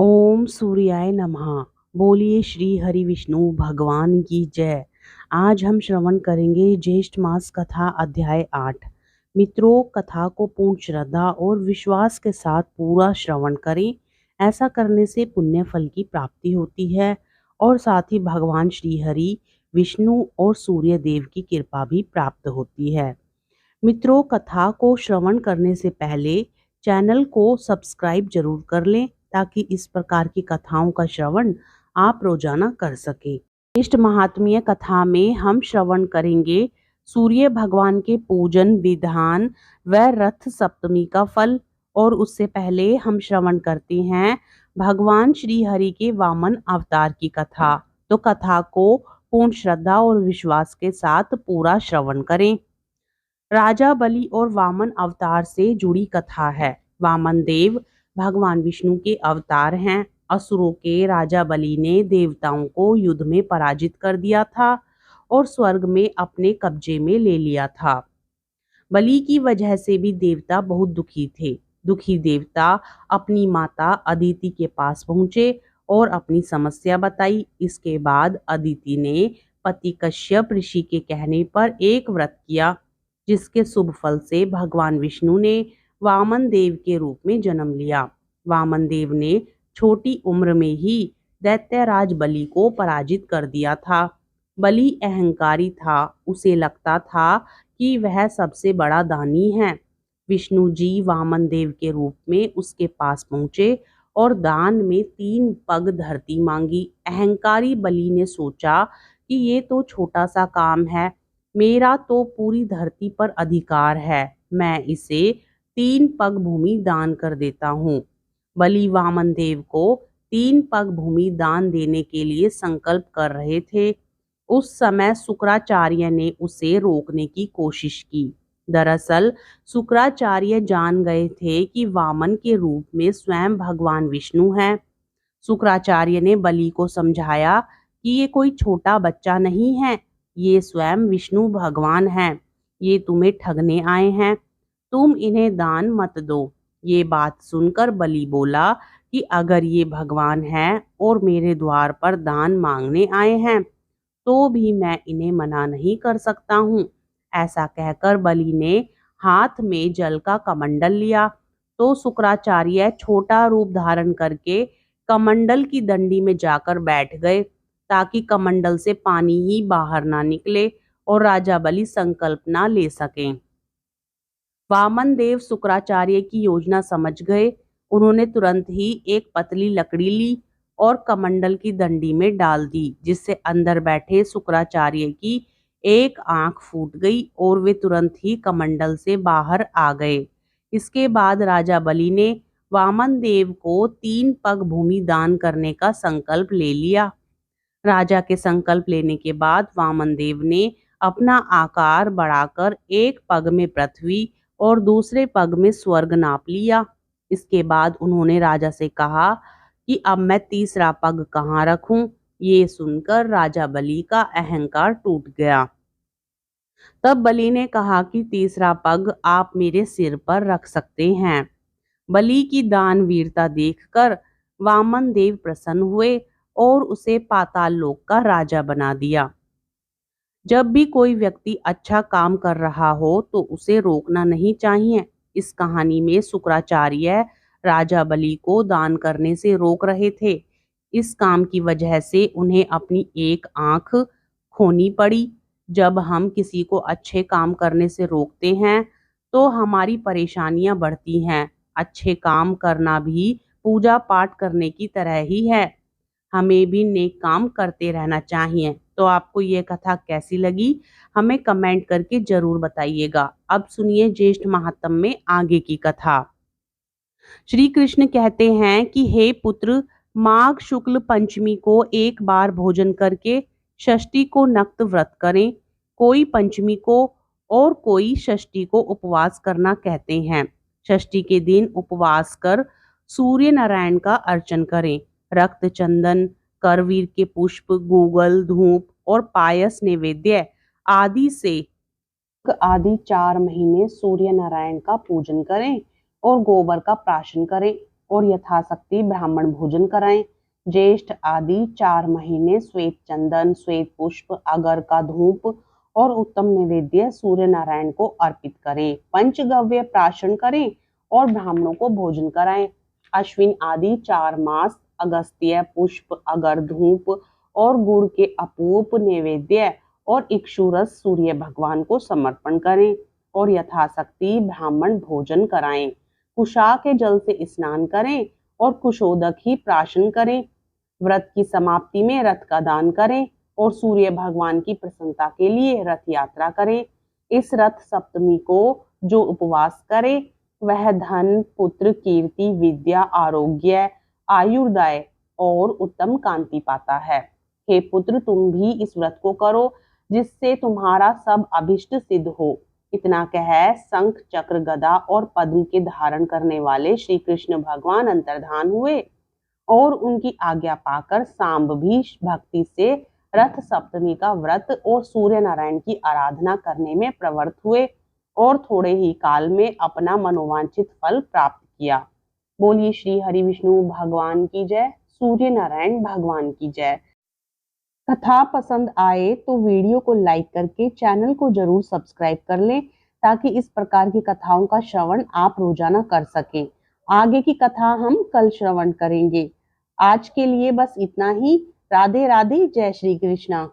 ओम सूर्याय नमः। बोलिए श्री हरि विष्णु भगवान की जय। आज हम श्रवण करेंगे ज्येष्ठ मास कथा अध्याय 8। मित्रों, कथा को पूर्ण श्रद्धा और विश्वास के साथ पूरा श्रवण करें। ऐसा करने से पुण्य फल की प्राप्ति होती है और साथ ही भगवान श्री हरि विष्णु और सूर्य देव की कृपा भी प्राप्त होती है। मित्रों, कथा को श्रवण करने से पहले चैनल को सब्सक्राइब जरूर कर लें ताकि इस प्रकार की कथाओं का श्रवण आप रोजाना कर सकें। इष्ट महात्म्य कथा में हम श्रवण करेंगे सूर्य भगवान के पूजन विधान व रथ सप्तमी का फल। और उससे पहले हम श्रवण करते हैं भगवान श्री हरि के वामन अवतार की कथा। तो कथा को पूर्ण श्रद्धा और विश्वास के साथ पूरा श्रवण करें। राजा बलि और वामन अवतार से जुड़ी कथा है। वामन देव भगवान विष्णु के अवतार हैं। असुरों के राजा बलि ने देवताओं को युद्ध में पराजित कर दिया था और स्वर्ग में अपने कब्जे में ले लिया था। बलि की वजह से भी देवता बहुत दुखी थे। दुखी देवता अपनी माता अदिति के पास पहुंचे और अपनी समस्या बताई। इसके बाद अदिति ने पति कश्यप ऋषि के कहने पर एक व्रत किया, जिसके शुभ फल से भगवान विष्णु ने वामन देव के रूप में जन्म लिया। वामन देव ने छोटी उम्र में ही दैत्यराज बलि को पराजित कर दिया था। बलि अहंकारी था। उसे लगता था कि वह सबसे बड़ा दानी है। विष्णु जी वामन देव के रूप में उसके पास पहुंचे और दान में 3 पग धरती मांगी। अहंकारी बलि ने सोचा कि ये तो छोटा सा काम है, मेरा तो पूरी धरती पर अधिकार है, मैं इसे 3 पग भूमि दान कर देता हूँ। बलि वामन देव को 3 पग भूमि दान देने के लिए संकल्प कर रहे थे। उस समय शुक्राचार्य ने उसे रोकने की कोशिश की। दरअसल शुक्राचार्य जान गए थे कि वामन के रूप में स्वयं भगवान विष्णु हैं। शुक्राचार्य ने बलि को समझाया कि ये कोई छोटा बच्चा नहीं है, ये स्वयं विष्णु भगवान हैं। ये तुम्हें ठगने आए हैं, तुम इन्हें दान मत दो। ये बात सुनकर बलि बोला कि अगर ये भगवान हैं और मेरे द्वार पर दान मांगने आए हैं तो भी मैं इन्हें मना नहीं कर सकता हूँ। ऐसा कहकर बलि ने हाथ में जल का कमंडल लिया तो शुक्राचार्य छोटा रूप धारण करके कमंडल की दंडी में जाकर बैठ गए ताकि कमंडल से पानी ही बाहर ना निकले और राजा बलि संकल्प ना ले सकें। वामन देव शुक्राचार्य की योजना समझ गए। उन्होंने तुरंत ही एक पतली लकड़ी ली और कमंडल की दंडी में डाल दी, जिससे अंदर बैठे शुक्राचार्य की एक आंख फूट गई और वे तुरंत ही कमंडल से बाहर आ गए। इसके बाद राजा बलि ने वामन देव को 3 पग भूमि दान करने का संकल्प ले लिया। राजा के संकल्प लेने के बाद वामन देव ने अपना आकार बढ़ाकर एक पग में पृथ्वी और दूसरे पग में स्वर्ग नाप लिया। इसके बाद उन्होंने राजा से कहा कि अब मैं तीसरा पग कहाँ रखूं। ये सुनकर राजा बलि का अहंकार टूट गया। तब बलि ने कहा कि तीसरा पग आप मेरे सिर पर रख सकते हैं। बलि की दान वीरता देखकर वामन देव प्रसन्न हुए और उसे पाताल लोक का राजा बना दिया। जब भी कोई व्यक्ति अच्छा काम कर रहा हो तो उसे रोकना नहीं चाहिए। इस कहानी में शुक्राचार्य राजा बलि को दान करने से रोक रहे थे। इस काम की वजह से उन्हें अपनी एक आंख खोनी पड़ी। जब हम किसी को अच्छे काम करने से रोकते हैं तो हमारी परेशानियां बढ़ती हैं। अच्छे काम करना भी पूजा पाठ करने की तरह ही है। हमें भी नेक काम करते रहना चाहिए। तो आपको ये कथा कैसी लगी हमें कमेंट करके जरूर बताइएगा। अब सुनिए ज्येष्ठ महात्म में आगे की कथा। श्री कृष्ण कहते हैं कि हे पुत्र, माघ शुक्ल पंचमी को एक बार भोजन करके षष्ठी को नक्त व्रत करें। कोई पंचमी को और कोई षष्ठी को उपवास करना कहते हैं। षष्ठी के दिन उपवास कर सूर्य नारायण का अर्चन करें। रक्त चंदन, करवीर के पुष्प, गूगल, धूप और पायस नैवेद्य आदि से आदि 4 महीने सूर्य नारायण का पूजन करें और गोबर का प्राशन करें और यथाशक्ति ब्राह्मण भोजन कराएं। ज्येष्ठ आदि 4 महीने श्वेत चंदन, श्वेत पुष्प, अगर का धूप और उत्तम नैवेद्य सूर्य नारायण को अर्पित करें। पंचगव्य प्राशन करें और ब्राह्मणों को भोजन कराएं। अश्विन आदि 4 मास अगस्त्य पुष्प, अगर धूप और गुड़ के अपूप नैवेद्य और इक्षुरस सूर्य भगवान को समर्पण करें और यथाशक्ति ब्राह्मण भोजन कराएं। कुशा के जल से स्नान करें और कुशोदक ही प्राशन करें। व्रत की समाप्ति में रथ का दान करें और सूर्य भगवान की प्रसन्नता के लिए रथ यात्रा करें। इस रथ सप्तमी को जो उपवास करे वह धन, पुत्र, कीर्ति, विद्या, आरोग्य, आयुर्दाय और उत्तम कांति पाता है। हे पुत्र, तुम भी इस व्रत को करो जिससे तुम्हारा सब अभिष्ट सिद्ध हो। इतना कह शंख, चक्र, गदा और पद्म के धारण करने वाले श्री कृष्ण भगवान अंतर्धान हुए और उनकी आज्ञा पाकर सांब भी भक्ति से रथ सप्तमी का व्रत और सूर्य नारायण की आराधना करने में प्रवृत्त हुए और थोड़े ही काल में अपना मनोवांछित फल प्राप्त किया। बोलिए श्री हरि विष्णु भगवान की जय, सूर्य नारायण भगवान की जय। कथा पसंद आए तो वीडियो को लाइक करके चैनल को जरूर सब्सक्राइब कर लें ताकि इस प्रकार की कथाओं का श्रवण आप रोजाना कर सकें। आगे की कथा हम कल श्रवण करेंगे। आज के लिए बस इतना ही। राधे राधे, जय श्री कृष्णा।